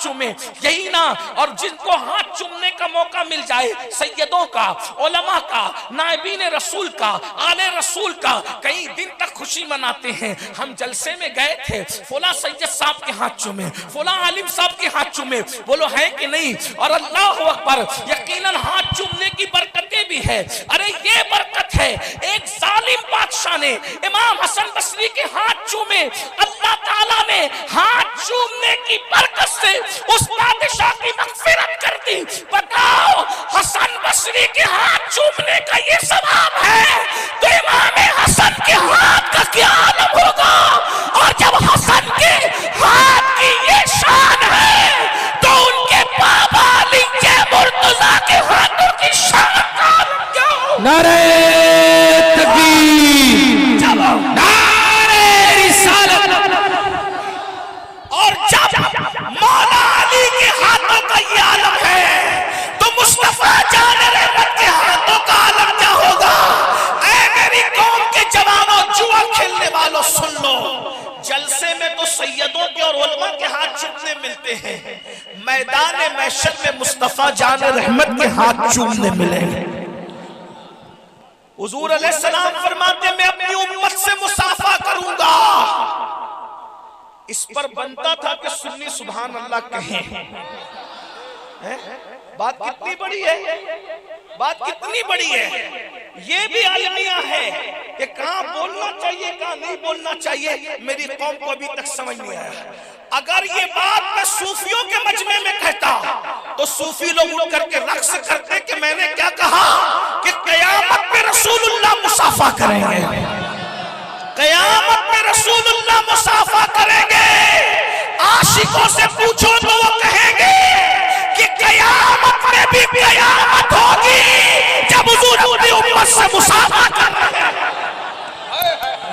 चूमे, यही ना। और जिनको हाथ चूमने का मौका मिल जाए, सैयदों का, उलमा का, नायबीन रसूल का, आले रसूल का, कई दिन तक खुशी मनाते हैं। हम जलसे में गए थे, फुला सैयद साहब के हाथ चूमे, फुला आलिम साहब के हाथ चूमे, बोलो है कि नहीं? और अल्लाह अकबर, यकीनन हाथ चूमने की बरकतें भी है। अरे ये बरकत है, एक जालिम बादशाह ने इमाम हसन बसरी के हाथ चूमे, अल्लाह ताला ने हाथ चूमने की बरकत से उस बादशाह की मग़फ़िरत कर दी। बताओ, हसन बसरी के हाथ चूमने का ये सवाब है, तो इमाम हसन के हाथ का क्या आलम होगा? और जब हसन के हाथ की ये शान है, तो उनके बाबा अली के मुर्तज़ा के हाथों की शान का आलम क्या होगा? नारे तकबीर, नारे रिसालत। और जब मौला अली के हाथों का ये आलम है, तो मुस्तफा जान रहमत के हाथों का आलम क्या होगा? ऐ मेरी कौम के जवानों, जुआ खेलने वालों, सुन लो, जलसे में तो सैयदों के और उलमा के हाथ चूमने मिलते हैं, मैदान महशर में मुस्तफा जान रहमत के हाथ चूमने मिलेंगे। हुजूर अलैहिस्सलाम फरमाते, मैं अपनी उम्मत से मुसाफा करूंगा। इस पर बनता था कि सुन्नी सुभान अल्लाह कहें। बात कितनी बड़ी है, बात कितनी बड़ी है। ये भी आलमिया है कि कहां बोलना चाहिए, कहां नहीं बोलना चाहिए, मेरी कौम को अभी तक समझ नहीं आया। अगर ये बात मैं सूफियों के मजमे में कहता, तो सूफी लोग उठ करके रक्स करते कि मैंने क्या कहा कि कयामत में रसूलुल्लाह मुसाफा करेंगे, कयामत में रसूलुल्लाह मुसाफा करेंगे। आशिकों से पूछो तो वो कहेंगे कि कयामत में भी कयामत होगी जब हुजूर अपनी उम्मत से मुसाफा कर रहे हैं।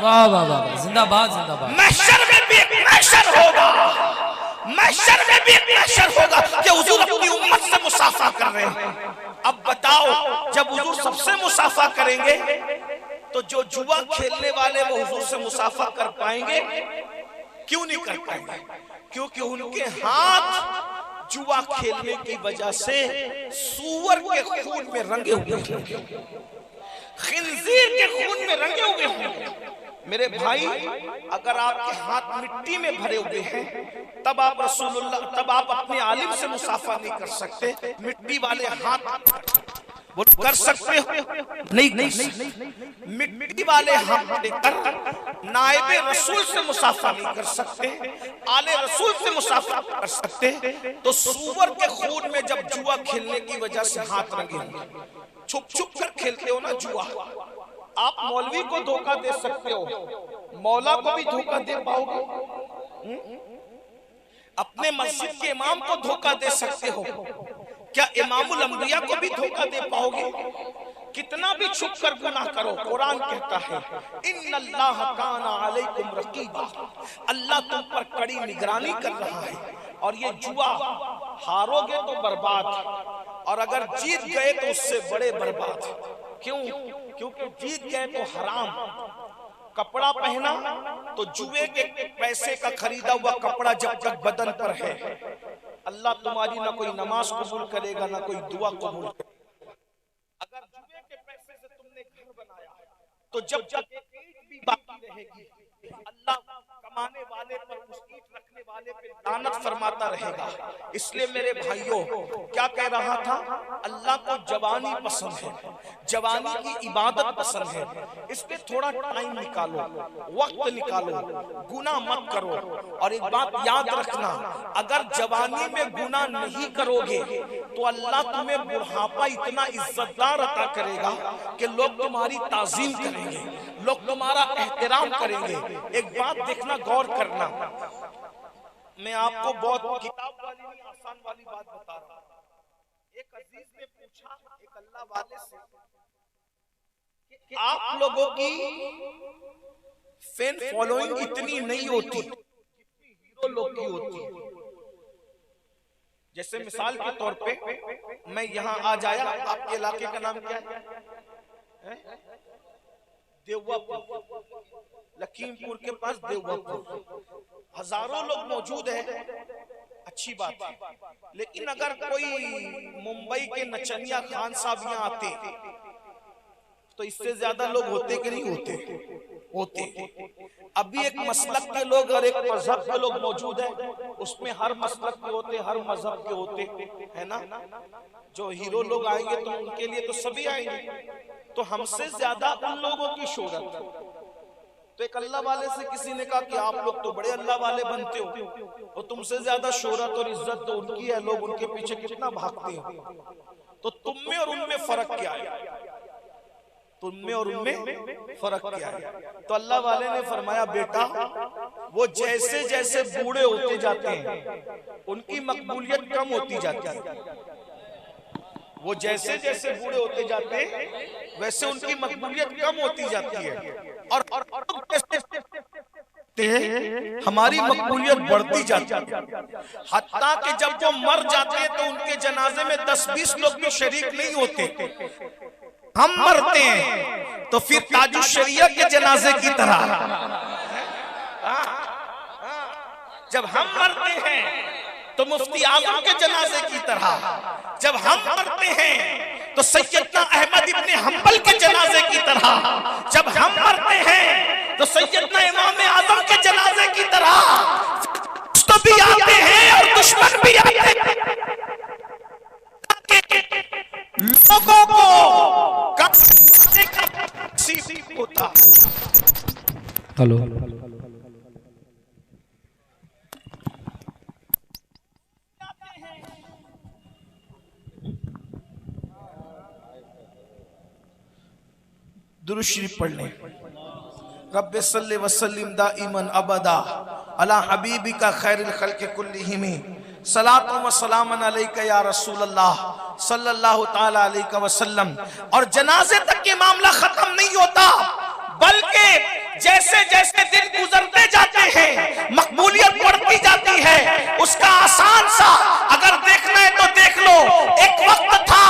वाह वाह वाह, जिंदाबाद जिंदाबाद। महशर में भी एक महशर होगा, महशर में भी एक महशर होगा कि हुजूर अपनी उम्मत से मुसाफा कर रहे हैं। अब बताओ, जब हुजूर सबसे मुसाफा करेंगे, तो जो जुआ खेलने वाले वो हुजूर से मुसाफा कर पाएंगे? क्यों नहीं कर पाएंगे? क्योंकि उनके हाथ जुआ खेलने की वजह से सूअर के खून में रंगे हुए हैं, खिंजीर के खून में रंगे हुए हैं। मेरे भाई, अगर आपके हाथ मिट्टी में भरे हुए हैं, तब आप रसूलुल्लाह, तब आप अपने आलिम से मुसाफा नहीं कर सकते। मिट्टी वाले हाथ वो कर सकते हो? नहीं, मिट्टी वाले हाथ लेकर नायबे रसूल से मुसाफा नहीं कर सकते, आले रसूल से मुसाफा कर सकते। तो सूअर के खून में जब जुआ खेलने की वजह से हाथ रंगे होंगे, छुप छुप कर खेलते हो ना जुआ, आप मौलवी को धोखा दे सकते हो, मौला को भी धोखा दे पाओगे, अपने मस्जिद के इमाम को धोखा दे सकते हो, क्या इमामुल अंबिया को भी धोखा दे पाओगे? कितना भी छुप कर गुनाह करो, कुरान कहता है इन्नल्लाह काना अलैकुम रकीबा, अल्लाह तुम पर कड़ी निगरानी कर रहा है। और ये जुआ हारोगे तो बर्बाद, और अगर जीत गए तो उससे बड़े बर्बाद। क्यों? क्योंकि जीत गए तो हराम, कपड़ा पहना तो जुए के पैसे का खरीदा हुआ कपड़ा जब तक बदन पर है, अल्लाह तुम्हारी ना कोई नमाज कबूल करेगा ना कोई दुआ कबूल करेगा। अगर जुए के पैसे से तुमने घर बनाया, तो जब तक ईंट भी बाकी रहेगी, अल्लाह कमाने वाले पर, उस ईंट रखने वाले पे लानत फरमाता रहेगा। इसलिए मेरे भाइयों, क्या कह रहा था, अल्लाह को जवानी पसंद है, जवानी की इबादत पसंद है, इसलिए थोड़ा टाइम निकालो, वक्त निकालो, गुनाह मत करो। और एक बात याद रखना, अगर जवानी में गुनाह नहीं करोगे तो अल्लाह तुम्हें बुढ़ापा इतना इज्जतदार अता करेगा कि लोग तुम्हारी ताजीम करेंगे, लोग तुम्हारा एहतराम करेंगे। एक बात देखना, गौर करना, मैं आपको बहुत किताब वाली नहीं, आसान वाली बात बता रहा हूं। एक अजीज ने पूछा एक अल्लाह वाले से कि आप लोगों की फैन फॉलोइंग इतनी नहीं होती जितनी हीरो लोग की होती। जैसे मिसाल के तौर पे मैं यहाँ आ जाया, आपके इलाके का नाम क्या है? देववापुर, लखीमपुर के पास देववापुर, हजारों लोग मौजूद है, अच्छी बात है। लेकिन अगर कोई मुंबई के नचनिया खान साहब यहाँ आते तो इससे ज्यादा लोग होते कि नहीं होते? होते। अभी एक मसलक के लोग और एक मजहब के लोग मौजूद हैं, उसमें हर मसलक के होते, हर मजहब के होते, है ना। जो हीरो लोग आएंगे तो उनके लिए तो सभी आएंगे, तो हमसे ज्यादा उन लोगों की शोहरत। तो एक अल्लाह वाले से किसी ने कहा कि आप लोग तो बड़े अल्लाह वाले बनते हो, और तुमसे ज्यादा शोहरत और इज्जत तो उनकी है, लोग उनके पीछे कितना भागते हैं, तो तुम में और उनमें फर्क क्या है? तुम में और उनमें फर्क क्या है? तो अल्लाह वाले ने फरमाया, बेटा वो जैसे जैसे बूढ़े होते जाते हैं उनकी मकबूलियत कम होती जाती है। वो जैसे जैसे बूढ़े होते जाते हैं वैसे उनकी मकबूलियत कम होती जाती है, और हमारी मकबूलियत बढ़ती जाती है। हत्ता कि जब वो मर जाते हैं तो उनके जनाजे में 10-20 लोग भी शरीक नहीं होते। हम मरते हैं तो फिर ताजु शरिया के जनाजे की तरह, जब हम मरते हैं तो मुफ्ती आजम के जनाजे की तरह, जब हम मरते हैं तो सैयदना अहमद इब्ने हंबल के जनाजे की तरह, जब हम मरते हैं तो सैयदना इमाम आजम के जनाजे की तरह। तो भी आते हैं और दुश्मन भी आते हैं, लोगों को होता। हेलो, दुरूद शरीफ पढ़ लें। रब्बे सल्ले वसल्लिम दाइमन अबदा अला हबीबिका खैरुल खल्क़ि कुल्लिहिम सलातु व सलामन अलैका या रसूल अल्लाह सल्लल्लाहु ताला अलैहि वसल्लम। और जनाजे तक ये मामला खत्म नहीं होता, बल्कि जैसे जैसे दिन गुजरते जाते हैं मकबूलियत बढ़ती जाती है। उसका आसान सा अगर देखना है तो देख लो। एक वक्त था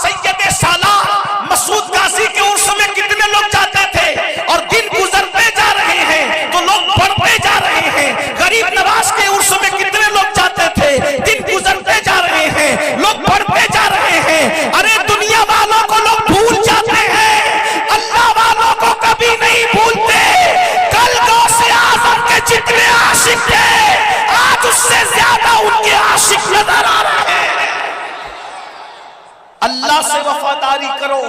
सैयद सालार मसूद गाजी के उर्स में कितने लोग जाते थे, और दिन गुजरते जा रहे हैं तो लोग बढ़ते जा रहे हैं। गरीब नवाज के उर्स में कितने लोग जाते थे, दिन गुजरते जा रहे हैं, लोग बढ़ते जा रहे हैं। अरे दुनिया वालों को लोग भूल जाते हैं, अल्लाह वालों को कभी नहीं भूलते। कल गौसे आजम के जितने आशिक थे आज उससे ज्यादा उनके आशिक नजर आ रहे हैं। अल्लाह से वफादारी करो।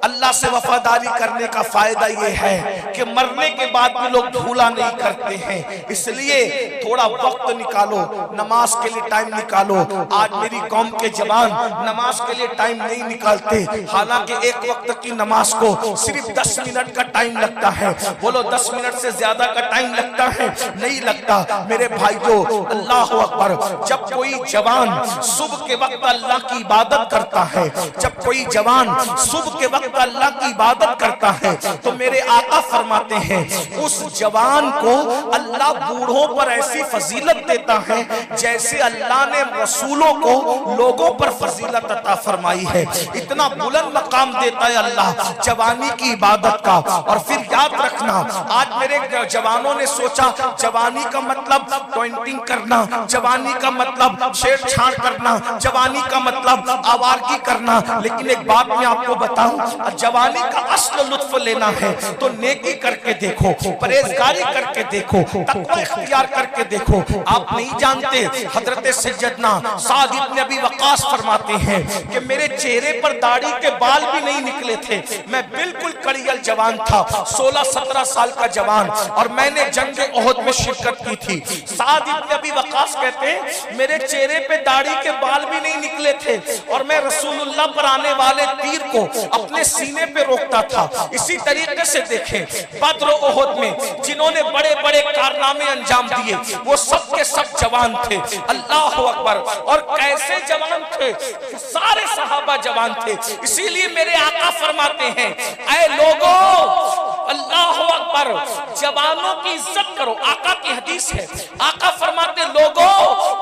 अल्लाह से वफादारी करने का फायदा यह है कि मरने के बाद भी लोग भूला नहीं करते हैं। इसलिए थोड़ा वक्त निकालो, नमाज के लिए टाइम निकालो। आज मेरी कौम के जवान नमाज के लिए टाइम नहीं निकालते, हालांकि एक वक्त की नमाज को सिर्फ 10 मिनट का टाइम लगता है। बोलो 10 मिनट से ज्यादा का टाइम लगता है? नहीं लगता। मेरे भाइयों, अल्लाह अकबर। जब कोई जवान सुबह के वक्त अल्लाह की इबादत करता है, जब कोई जवान सुबह के वक्त अल्लाह की इबादत करता है, तो मेरे आका फरमाते हैं उस जवान को अल्लाह बूढ़ों पर ऐसी फजीलत देता है जैसे अल्लाह ने रसूलों को लोगों पर फजीलत अता फरमाई है। इतना बुलंद मकाम देता है अल्लाह जवानी की इबादत का। और फिर याद रखना, आज मेरे जवानों ने सोचा जवानी का मतलब टॉइंटिंग करना, जवानी का मतलब छेड़छाड़ करना, जवानी का मतलब आवारगी करना। लेकिन एक बात मैं आपको बताऊं, जवानी का असल लुत्फ लेना है तो नेकी करके देखो, परहेजगारी करके देखो, तकवा इख्तियार करके देखो। आप नहीं जानते, हजरत सैयदना साद इब्न अबी वक्कास फरमाते हैं कि मेरे चेहरे पर दाढ़ी के बाल भी नहीं निकले थे, मैं बिल्कुल कड़ियल जवान था, 16-17 साल का जवान, और मैंने जंग ओहद में शिरकत की थी। साद इब्न अबी वक्कास कहते हैं मेरे चेहरे पे दाढ़ी के बाल भी नहीं निकले थे, और मैं रसूलुल्लाह पर आने वाले तीर को अपने सीने पे रोकता था। इसी तरीके से देखें, बद्र ओहद में जिन्होंने बड़े बड़े कारनामे अंजाम दिए वो सब के सब जवान थे। अल्लाह अकबर। और कैसे जवान थे? सारे सहाबा जवान थे। इसीलिए मेरे आका फरमाते हैं, ऐ लोगों अल्लाह अकबर, जवानों की इज्जत करो। आका की हदीस है, आका फरमाते लोगों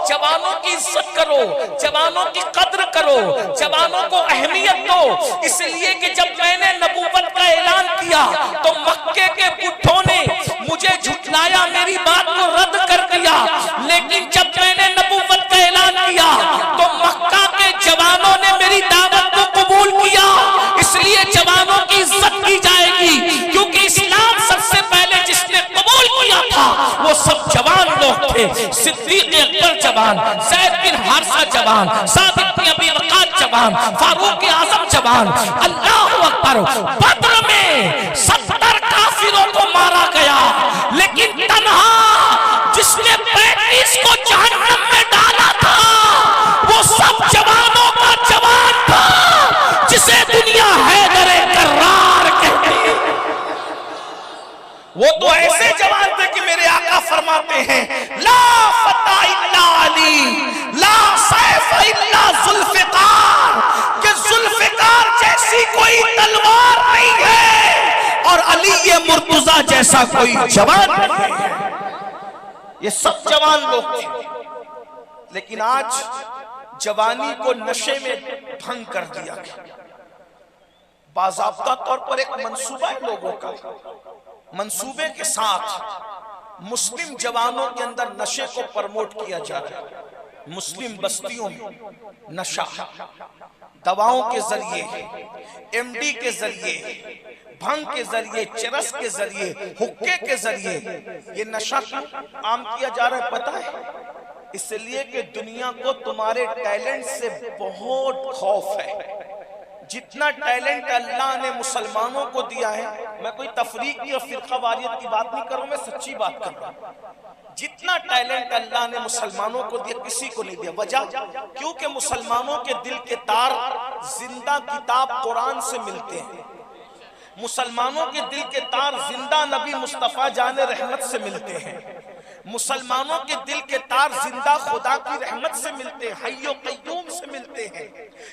जवानों की इज्जत करो, जवानों की कद्र करो, जवानों को अहमियत दो। इसलिए कि जब मैंने नबूवत का ऐलान किया तो मक्के के बुढ़ों ने मुझे झुठलाया, मेरी बात को रद्द कर दिया। लेकिन जब मैंने नबूवत का ऐलान किया तो मक्का के जवानों ने मेरी दावत को कबूल किया। इसलिए जवानों की इज्जत की जाएगी, क्योंकि इस्लाम सबसे पहले जिसने कबूल किया था वो सब जवान लोग थे। सिद्दीक अकबर जवान, ज़ैद बिन हारिसा जवान, सादिक बिन अबी वक़ास जवान, फारूक आज़म जवान। अल्लाह अकबर, बद्र में 70 काफिरों को मारा गया, लेकिन तन्हा जिसने 35 को जहन्नम में डाला था वो सब जवानों का जवान था, जिसे दुनिया हैदरे कर्रार कहती है। वो तो ऐसे जवान थे कि मेरे आका फरमाते हैं ला फता इल्ला अली, ला सैफ इल्ला जुल्फिकार, कि जुल्फिकार जैसी कोई तलवार नहीं है और अली ये मुर्तजा जैसा कोई जवान नहीं है। ये सब जवान लोग थे, लेकिन आज जवानी को नशे में भंग कर दिया गया। बाज़ाब्ता तौर पर एक मंसूबा है लोगों का, मंसूबे के साथ मुस्लिम जवानों के अंदर नशे को प्रमोट किया जा रहा है। मुस्लिम बस्तियों में नशा दवाओं के जरिए, एमडी के जरिए, भंग के जरिए, चरस के जरिए, हुक्के के जरिए ये नशा क्यों आम किया जा रहा है पता है? इसलिए कि दुनिया को तुम्हारे टैलेंट से बहुत खौफ है। जितना टैलेंट अल्लाह ने मुसलमानों को दिया है, मैं कोई तफरीक की और फिरकावारियत की बात नहीं कर रहा हूं, मैं सच्ची बात कर रहा हूं। जितना टैलेंट अल्लाह ने मुसलमानों को दिया किसी को नहीं दिया। वजह क्योंकि मुसलमानों के दिल के तार जिंदा किताब कुरान से मिलते हैं। मुसलमानों के दिल के तार जिंदा नबी मुस्तफा जाने रहमत से मिलते हैं। मुसलमानों के दिल के तार जिंदा खुदा की रहमत से मिलते हैं, हय्यो कय्यूम से मिलते हैं।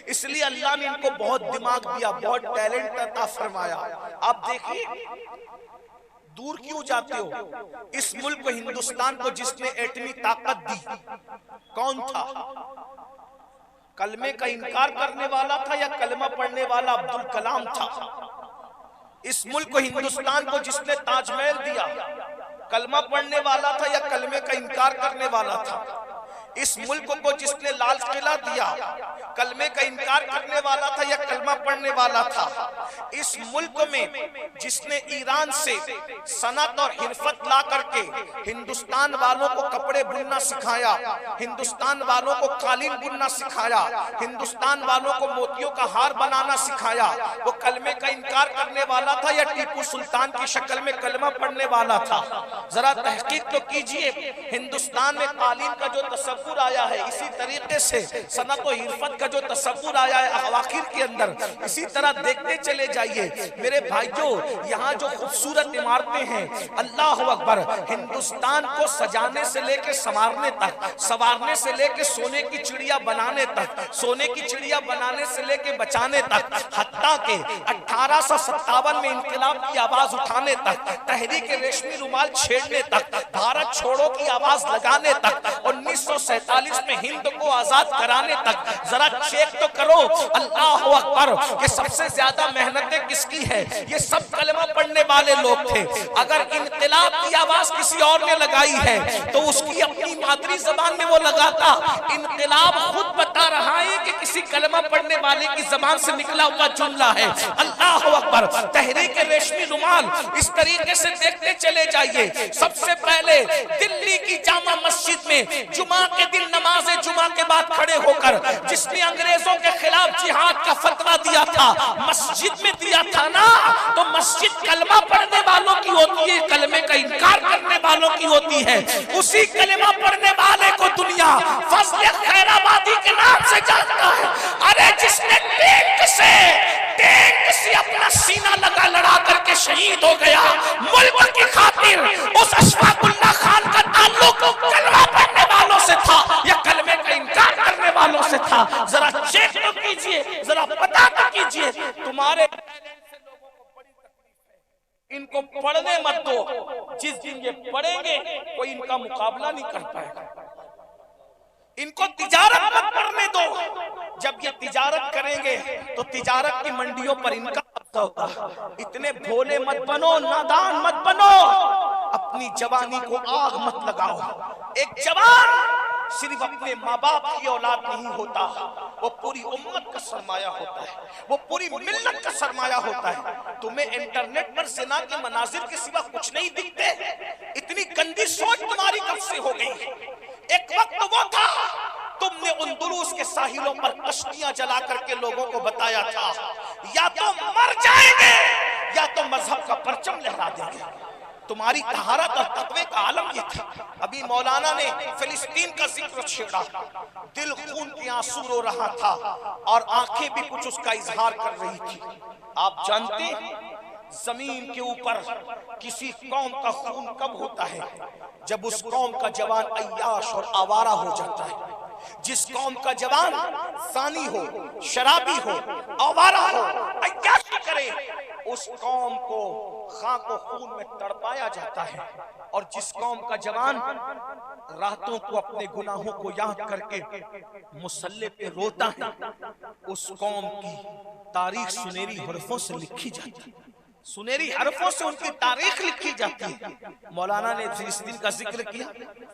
इसलिए अल्लाह ने इनको बहुत दिमाग दिया, बहुत टैलेंट अता फरमाया। आप देखिए, दूर क्यों जाते हो? इस मुल्क को, हिंदुस्तान को जिसने एटमी ताकत दी कौन था? कलमे का इनकार करने वाला था या कलमा पढ़ने वाला अब्दुल कलाम था? इस मुल्क को, हिंदुस्तान को जिसने ताजमहल दिया कलमा पढ़ने वाला था या कलमे का इनकार करने वाला था? इस मुल्क को जिसने लाल किला दिया कलमे का इनकार करने वाला था या कलमा पढ़ने वाला था? इस मुल्क में जिसने ईरान से सनत और हिरफत ला करके हिंदुस्तान वालों को कपड़े बुनना सिखाया, हिंदुस्तान वालों को कालीन बुनना सिखाया, हिंदुस्तान वालों को मोतियों का हार बनाना सिखाया, वो कलमे का इनकार करने वाला था या टीपू सुल्तान की शक्ल में कलमा पढ़ने वाला था? जरा तहकीक तो कीजिए। हिंदुस्तान में कालीन का जो तसव्वुर आया है, इसी तरीके से सनत और हिरफत का जो तसव्वुर आया है अवाखिर के अंदर, इसी तरह देखते चले जाइए। मेरे भाइयों, यहाँ जो खूबसूरत इमारतें हैं, अल्लाह अकबर, हिंदुस्तान को सजाने से लेके संवारने तक, संवारने से लेके सोने की चिड़िया बनाने तक, सोने की चिड़िया बनाने से लेके बचाने तक, हत्ता के 1857 में इंकलाब की आवाज उठाने तक, तहरीक रेशमी रुमाल छेड़ने तक, भारत छोड़ो की आवाज लगाने तक, 1947 में हिंद को आजाद कराने तक, जरा चेक तो करो। अल्लाह अकबर, ये सबसे ज्यादा मेहनतें किसकी है? ये सब कलमा पढ़ने वाले लोग थे। अगर इनकलाब की आवाज किसी और ने लगाई है तो उसकी अपनी मातृ जबान में वो लगाता। इनकलाब खुद बता रहा है कि किसी कलमा पढ़ने वाले की जबान से निकला हुआ जुमला है। अल्लाह अकबर, तहरीक रेशमी रुमाल, इस तरीके से देखते चले जाइए। सबसे पहले दिल्ली की जामा मस्जिद में जुमा के दिन नमाज जुमा के बाद खड़े होकर जिसने अंग्रेजों के खिलाफ जिहाद का फतवा दिया था, मस्जिद में दिया था ना, तो मस्जिद कलमा पढ़ने वालों की होती है, कलमे का इनकार करने वालों की होती है। उसी कलमा पढ़ने वाले को दुनिया फजल खैराबादी के नाम से जानता है। अरे जिसने टैंक से अपना सीना लगा लड़ा करके शहीद हो गया मुल्क की खातिर, उस अशफाकुल्लाह खान का ताल्लुक कलमा पढ़ने वालों से था या कलमे का इनकार करने वालों से था? जरा चेक तो कीजिए, जरा पता तो कीजिए। तुम्हारे इनको पढ़ने मत दो। जिस दिन ये पढ़ेंगे कोई इनका मुकाबला नहीं कर पाएगा। इनको तिजारत मत करने दो। जब ये तिजारत करेंगे तो तिजारत की मंडियों पर इनका होगा। इतने भोले मत बनो, नादान मत बनो, अपनी जवानी को आग मत लगाओ। एक जवान सिर्फ अपने माँ बाप की औलाद नहीं होता, वो पूरी उम्मत का सरमाया होता है, वो पूरी मिल्लत का सरमाया होता है। तुम्हें इंटरनेट पर ज़िना के मनाजिर के सिवा कुछ नहीं दिखते? इतनी गंदी सोच तुम्हारी कब से हो गई? एक वक्त वो था तुमने उंदुरुस के साहिलों पर कश्तियां जला करके लोगों को बताया था या तो मर जाएंगे या तो मजहब का परचम लहरा देंगे। तुम्हारी तहारत और तकवे का आलम ये था। अभी मौलाना ने फिलिस्तीन का जिक्र छेड़ा, दिल खून के आंसू रो रहा था और आंखें भी कुछ उसका इजहार कर रही थी। आप जानते हैं जमीन के ऊपर किसी कौम का खून कब होता है? जब उस कौम का जवान अय्याश और आवारा हो जाता है। जिस कौम का जवान सानी हो, शराबी हो, आवारा हो, अय्याशी करे, उस कौम को खाक और खून में तड़पाया जाता है। और जिस कौम का जवान रातों को अपने गुनाहों को याद करके मुसल्ले पे रोता है, उस कौम की तारीख सुनहरी हरफों से लिखी जाती है। सुनहरी हरफों से उनकी तारीख लिखी जाती है। मौलाना ने फिलिस्तीन का जिक्र किया।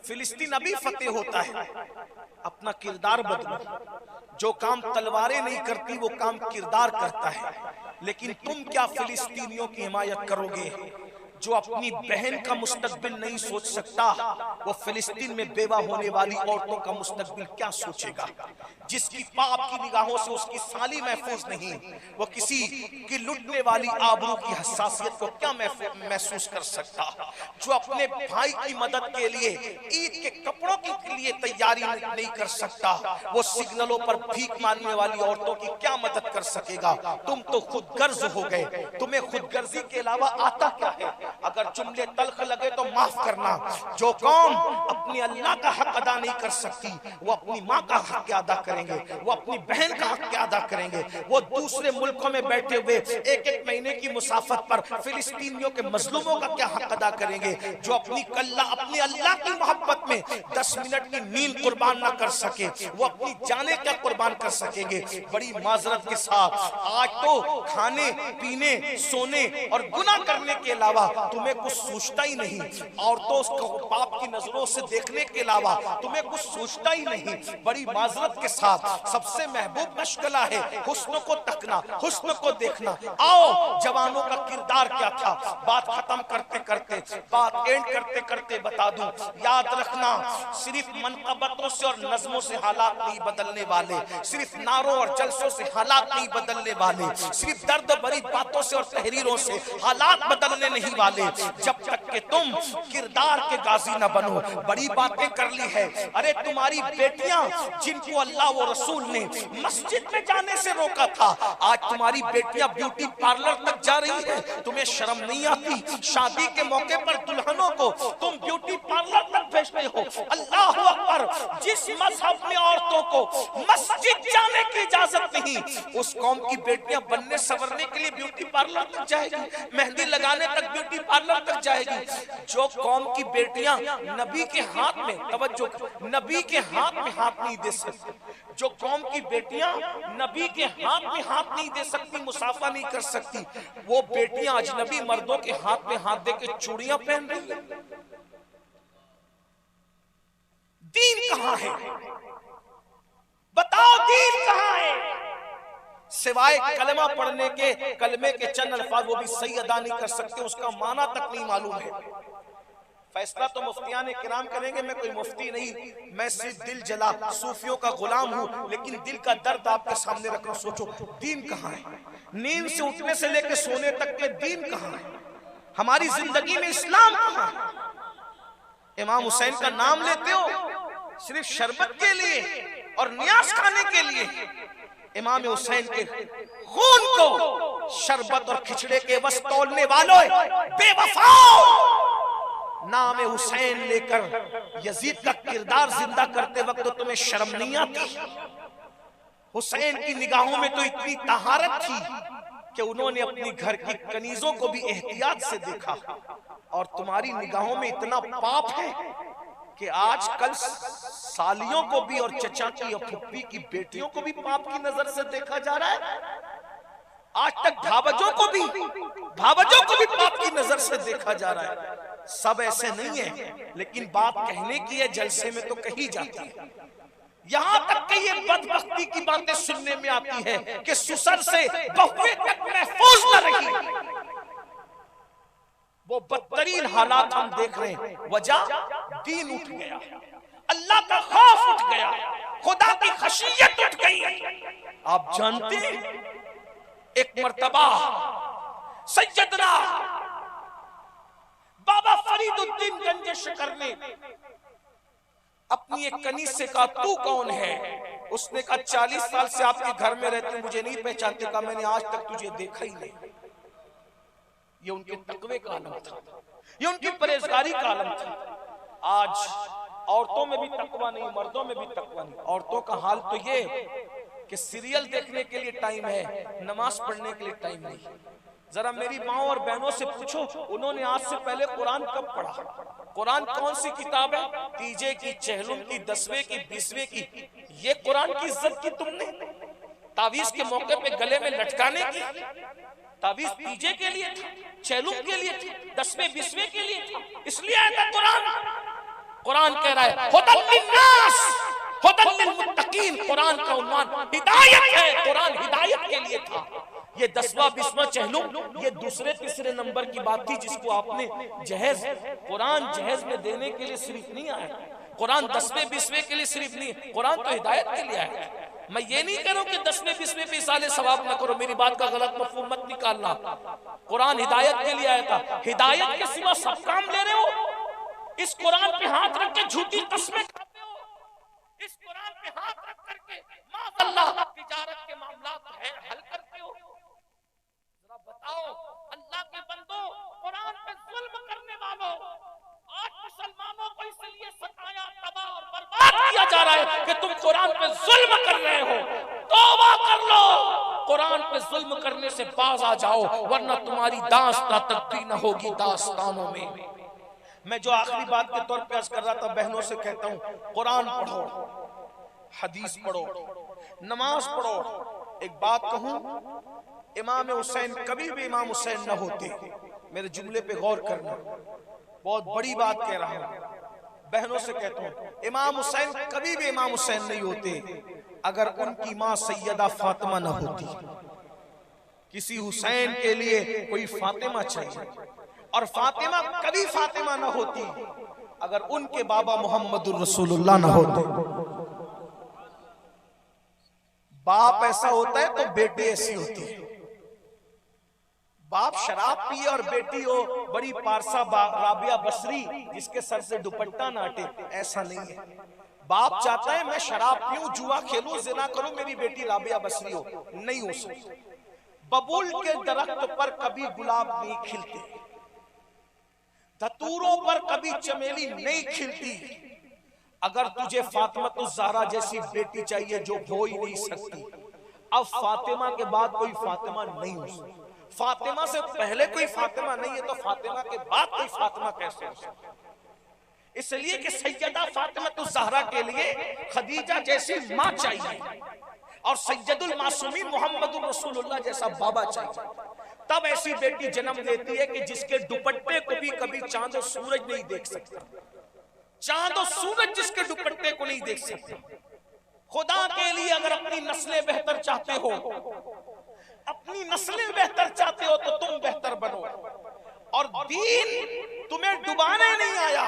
फिलिस्तीन अभी फतेह होता है। अपना किरदार बदलो। जो काम तलवारें नहीं करती वो काम किरदार करता है। लेकिन तुम क्या फिलिस्तीनियों की हिमायत करोगे? जो अपनी बहन का मुस्तकबिल नहीं सोच सकता, वो फिलिस्तीन में बेवा होने वाली औरतों का मुस्तकबिल क्या सोचेगा? जिसकी पाप की निगाहों से उसकी साली महफूज नहीं, वो किसी की लुटने वाली आबरू की हसासियत को क्या महसूस कर सकता? जो अपने भाई की मदद के लिए ईद के कपड़ों के लिए तैयारी नहीं कर सकता, वो सिग्नलों पर भीख मांगने वाली औरतों की क्या मदद कर सकेगा? तुम तो खुदगर्ज हो गए। तुम्हें खुदगर्जी के अलावा आता क्या है? अगर जुमले तल्ख लगे तो माफ करना। जो कौम अपनी अल्लाह का हक अदा नहीं कर सकती, वो अपनी माँ का हक क्या अदा करेंगे? वो अपनी बहन का हक क्या अदा करेंगे? वो दूसरे मुल्कों में बैठे हुए एक एक महीने की मुसाफत पर फिलिस्तीनियों के मजलूमों का क्या हक अदा करेंगे? जो अपनी अल्लाह की मोहब्बत में 10 मिनट की नींद कुर्बान ना कर सके, वो अपनी जाने क्या कुर्बान कर सकेंगे? बड़ी माजरत के साथ आज तो खाने पीने सोने और गुनाह करने के अलावा तुम्हें कुछ सोचता ही नहीं। औरतों को पाप की नजरों से देखने के अलावा तुम्हें कुछ सोचता ही नहीं। बड़ी माजरत के साथ सबसे महबूब मशगला है हुस्न को तकना, हुस्न को देखना। आओ, जवानों का किरदार क्या था? बात खत्म करते करते, बात एंड करते करते बता दूं, याद रखना, सिर्फ मनकबतों से और नज़मों से हालात नहीं बदलने वाले, सिर्फ नारों और जलसों से हालात नहीं बदलने वाले, सिर्फ दर्द भरी बातों से और तहरीरों से हालात बदलने नहीं वाले। जब तक कि तुम किरदार के गाजी न बनो। बड़ी बातें कर ली है। अरे तुम्हारी बेटियां जिनको अल्लाह वो रसूल ने मस्जिद में जाने से रोका था, आज तुम्हारी बेटियां ब्यूटी पार्लर तक जा रही है। तुम्हें शर्म नहीं आती? शादी के मौके पर दुल्हनों को तुम ब्यूटी पार्लर तक भेजते हो। अल्लाह अकबर। जिस मजहब में औरतों को मस्जिद जाने की इजाजत नहीं, उस कौम की बेटियां बनने संवरने के लिए ब्यूटी पार्लर तक जाएगी, मेहंदी लगाने तक ब्यूटी पार्लर तक जाएगी। जो कौम की बेटियां नबी के हाथ में, तवज्जो, नबी के हाथ में हाथ नहीं दे सकती, जो कौम की बेटियां नबी के हाथ में हाथ नहीं दे सकती, मुसाफा नहीं कर सकती, वो बेटियां अजनबी मर्दों के हाथ में हाथ दे के चूड़ियां पहन रही है। दीन कहां है? बताओ, दीन कहां है? सिवाय कलमा पढ़ने के, कलमे के चंद अल्फाज वो भी सही अदा नहीं कर सकते, उसका माना तक नहीं मालूम है। फैसला तो मुफ्तियान किराम करेंगे, मैं कोई मुफ्ती नहीं, मैं सिर्फ दिल जला सूफियों का गुलाम हूँ। लेकिन दिल का दर्द आपके सामने रखना। सोचो, दीन कहाँ है? नींद से उठने से लेकर सोने तक के दीन कहाँ है? हमारी जिंदगी में इस्लाम कहाँ है? इमाम हुसैन का नाम लेते हो सिर्फ शरबत के लिए और न्यास खाने के लिए। इमाम हुसैन के खून को शरबत और खिचड़े के बस तोड़ने वालों, बेवफाओ, नाम हुसैन लेकर यजीद का किरदार जिंदा करते वक्त तो तुम्हें शर्म नहीं आती? हुसैन की निगाहों में तो इतनी तहारत थी कि उन्होंने अपनी घर की कनीजों को भी एहतियात से देखा, और तुम्हारी निगाहों में इतना पाप है कि आजकल सालियों को भी और चचा की और फुप्पी की बेटियों को भी पाप की नजर से देखा जा रहा है। आज तक भावजों को भी पाप की नजर से देखा जा रहा है। सब ऐसे नहीं है, लेकिन बात कहने की है, जलसे में तो कही जाती है। यहां तक कि ये बदबख्ती की बातें सुनने में आती है कि ससुर से बहुएं तक महफूज न रही। वो बदतरीन हालात हम देख रहे हैं। वजह दीन उठ गया, अल्लाह का खौफ उठ गया, खुदा की खशियत उठ गई। आप जानते हैं, एक मर्तबा सैयदना बाबा फरीदुद्दीन गंज शकर ने अपनी एक कनीज से कहा, तू कौन है? उसने कहा, 40 साल से आपके घर में रहते मुझे नहीं पहचानते। कहा, मैंने आज तक तुझे देखा ही नहीं। ये उनके तकवे का आलम था, ये उनकी परहेजगारी का आलम था। आज औरतों में भी तकवा नहीं, मर्दों में भी तकवा नहीं। औरतों का हाल तो ये कि सीरियल देखने के लिए टाइम है, नमाज पढ़ने के लिए टाइम नहीं। जरा मेरी माँ और बहनों से पूछो, उन्होंने आज से पहले कुरान कब पढ़ा? कुरान कौन सी किताब है? तीजे की, चहलुम की, 10वें की, 20वें की। ये कुरान की इज्जत की तुमने? तावीज के मौके पे गले में लटकाने की? तावीज तीजे के लिए था, चहलुम के लिए था, 10वें 20वें के लिए था। इसलिए आया था कुरान। कुरान कह रहा है हुदल लिन्नास, हुदल लिलमुत्तकीन। कुरान का उन्वान हिदायत है, कुरान हिदायत के लिए था। ये 10वां 20वां चहलुम ये दूसरे तीसरे नंबर की बात थी, जिसको आपने जहेज, कुरान जहेज में देने के लिए सिर्फ नहीं आया। कुरान 10वें 20वें के लिए सिर्फ नहीं, कुरान तो हिदायत के लिए आया। मैं ये नहीं कह रहा हूं कि 10वें 20वें पे इसाले सवाब ना करो, मेरी बात का गलत मफहूम मत निकालना। कुरान हिदायत के लिए आया था। हिदायत के सिवा सब काम ले रहे हो। इस कुरान पे हाथ रख के झूठी कस्में खाते हो। इस कुरान पे हाथ रख करके माशअल्लाह तिजारत के मामलात हल करते हो। जरा बताओ, अल्लाह के बंदो, कुरान पे जुल्म करने वालों, आज मुसलमानों को इसलिए सताया, तबाह और बर्बाद किया जा रहा है कि तुम कुरान पे जुल्म कर रहे हो। तौबा कर लो, कुरान पे जुल्म करने से बाज आ जाओ, वरना तुम्हारी दास्तां तकदी न होगी दास्तानों में। मैं जो आखिरी बात के तौर पे अर्ज कर रहा था, बहनों से कहता हूं, कुरान पढ़ो, हदीस पढ़ो, नमाज पढ़ो। एक बात कहूं, इमाम हुसैन कभी भी इमाम हुसैन न होते। मेरे जुमले पे गौर करना, बहुत बड़ी बात कह रहा हूं। बहनों से कहता हूं, इमाम हुसैन कभी भी इमाम हुसैन नहीं होते अगर उनकी मां सैयदा फातिमा न होती। किसी हुसैन के लिए कोई फातिमा चाहिए, और फातिमा कभी फातिमा न होती अगर उनके बाबा मोहम्मदुर रसूलुल्लाह न होते। बाप ऐसा होता है तो बेटी ऐसी होती है। बाप शराब पिए और बेटी हो बड़ी पारसा राबिया बसरी जिसके सर से दुपट्टा ना हटे, ऐसा नहीं है। बाप चाहता है मैं शराब पीऊं, जुआ खेलूं, जिना करूं, मेरी बेटी राबिया बसरी हो, नहीं हो सकती। बबूल के दरख्त पर कभी गुलाब नहीं खिलते, धतूरों पर कभी चमेली नहीं खिलती। अगर तुझे फातिमा ज़हरा जैसी बेटी चाहिए जो हो ही नहीं सकती, अब फातिमा के बाद कोई फातिमा नहीं हो सकती। फातिमा से पहले कोई फातिमा नहीं है तो फातिमा के बाद कोई फातिमा कैसे हो सकती? इसलिए कि सैयदा फातिमा ज़हरा के लिए खदीजा जैसी मां चाहिए और सैयदुल मासूमीन मोहम्मदुर रसूलुल्लाह जैसा बाबा चाहिए। तब ऐसी बेटी जन्म लेती है कि जिसके दुपट्टे को भी कभी चांद और सूरज नहीं देख सकता। चांद और सूरज जिसके दुपट्टे को नहीं देख सकता। खुदा के लिए अगर अपनी नस्लें बेहतर चाहते हो, अपनी नस्लें बेहतर चाहते हो तो तुम बेहतर बनो। और दीन तुम्हें डुबाने नहीं आया,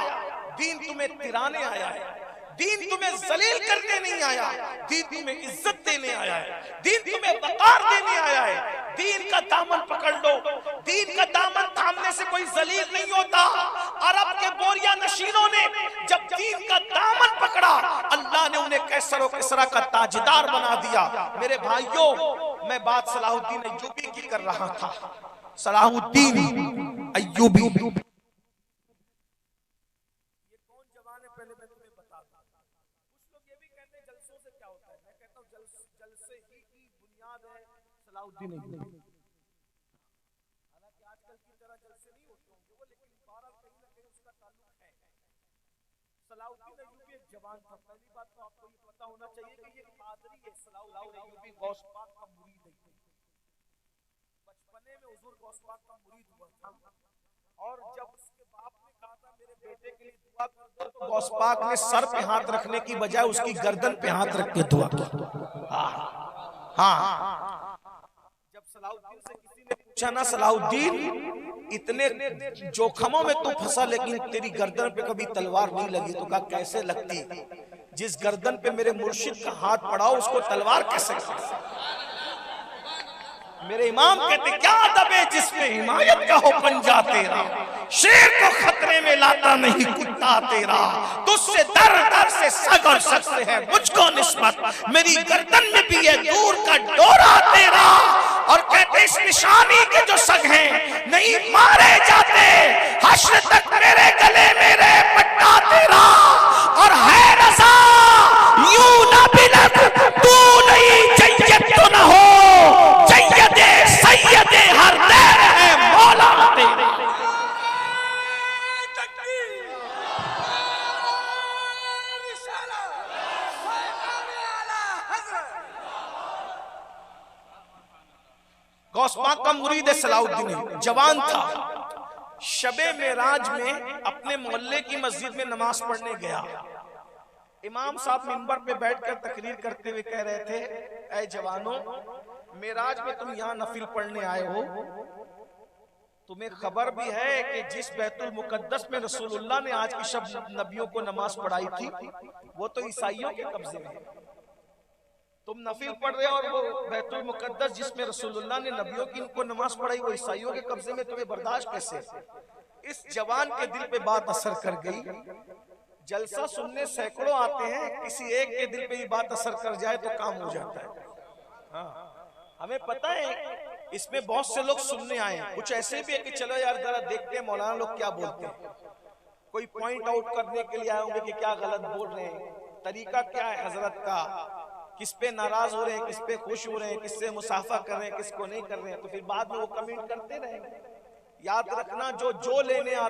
दीन तुम्हें तिराने आया है। दीन तुम्हें जलील करने नहीं आया, दीन तुम्हें इज्जत देने आया है। दीन तुम्हें वकार देने आया है। दीन का दामन पकड़ लो। दीन का दामन थामने से कोई जलील नहीं होता। अरब के बोरिया नशीनों ने जब दीन का दामन पकड़ा, अल्लाह ने उन्हें कैसर और किसरा का ताजदार बना दिया। मेरे भाइयों, मैं बात सलाहुद्दीन अय्यूबी की कर रहा था। सलाहुद्दीन अय्यूबी सलाउद्दीन अय्यूबी एक जवान था। पहली बात तो आपको ये पता होना चाहिए कि ये पादरी है, सलाउद्दीन अय्यूबी गौस पाक का मुरीद है। बचपने में हुजूर गौस पाक का मुरीद हुआ था, और जब उसके बाप ने कहा था मेरे बेटे के लिए दुआ कर दो, तो गौस पाक ने सर पे हाथ रखने की बजाय उसकी गर्दन पे हाथ रख के दुआ की। हाँ, जब सलाउद्दीन से किसी ने पूछा ना, सलाउद्दीन इतने जोखमों में तू फंसा लेकिन तेरी गर्दन पे कभी तलवार नहीं लगी, तो कहा कैसे लगती? जिस गर्दन पे मेरे मुर्शिद का हाथ पड़ा उसको तलवार कैसे लगती? मेरे इमाम कहते क्या दबे जिसमें हिमायत का हो पंजा तेरा, शेर को खतरे में लाता नहीं कुत्ता तेरा, तुझसे दर दर से सग और सग से है मुझको निस्बत, मेरी गर्दन में भी है दूर का डोरा तेरा। और कहते इस निशानी के जो सग हैं नहीं मारे जाते, हश्र तक मेरे गले मेरे पट्टा तेरा। और है रज़ा यूं ना बिलक तू नहीं जय्यद तो न हो, जय्यदे सैयदे हर दर है मौला तेरे। गौस पाक का मुरीद सलाउद्दीन जवान था। शबे मेराज में अपने मोहल्ले की मस्जिद में नमाज पढ़ने गया। इमाम साहब मिंबर पे बैठकर तकरीर करते हुए कह रहे थे, ऐ जवानों, मेराज में तुम यहाँ नफिल पढ़ने आए हो, तुम्हें खबर भी है कि जिस बैतुल मुकद्दस में रसूलुल्लाह ने आज की शब नबियों को नमाज पढ़ाई थी वो तो ईसाइयों के कब्जे में है। तुम नफिल पढ़ रहे हो और वो बैतुल मुकद्दस जिसमें रसूलुल्लाह ने नबियों की इनको नमाज पढ़ाई वो ईसाइयों के कब्जे में, तुम्हें बर्दाश्त कैसे? इस जवान के दिल पे बात असर कर गई। जलसा सुनने सैकड़ों आते हैं, किसी एक के दिल पे ये बात असर कर जाए तो काम हो जाता है। हाँ, हमें पता है इसमें बहुत से लोग सुनने आए हैं, कुछ ऐसे भी है कि चलो यार जरा देखते हैं मौलाना लोग क्या बोलते हैं, कोई पॉइंट आउट करने के लिए आए होंगे कि क्या गलत बोल रहे हैं, तरीका क्या है हजरत का, किस पे नाराज हो रहे हैं, किस पे खुश हो रहे हैं, किससे मुसाफा कर रहे हैं, किसको नहीं कर रहे हैं, तो फिर बाद में वो कमेंट करते रहेंगे। याद रखना जो लेने आता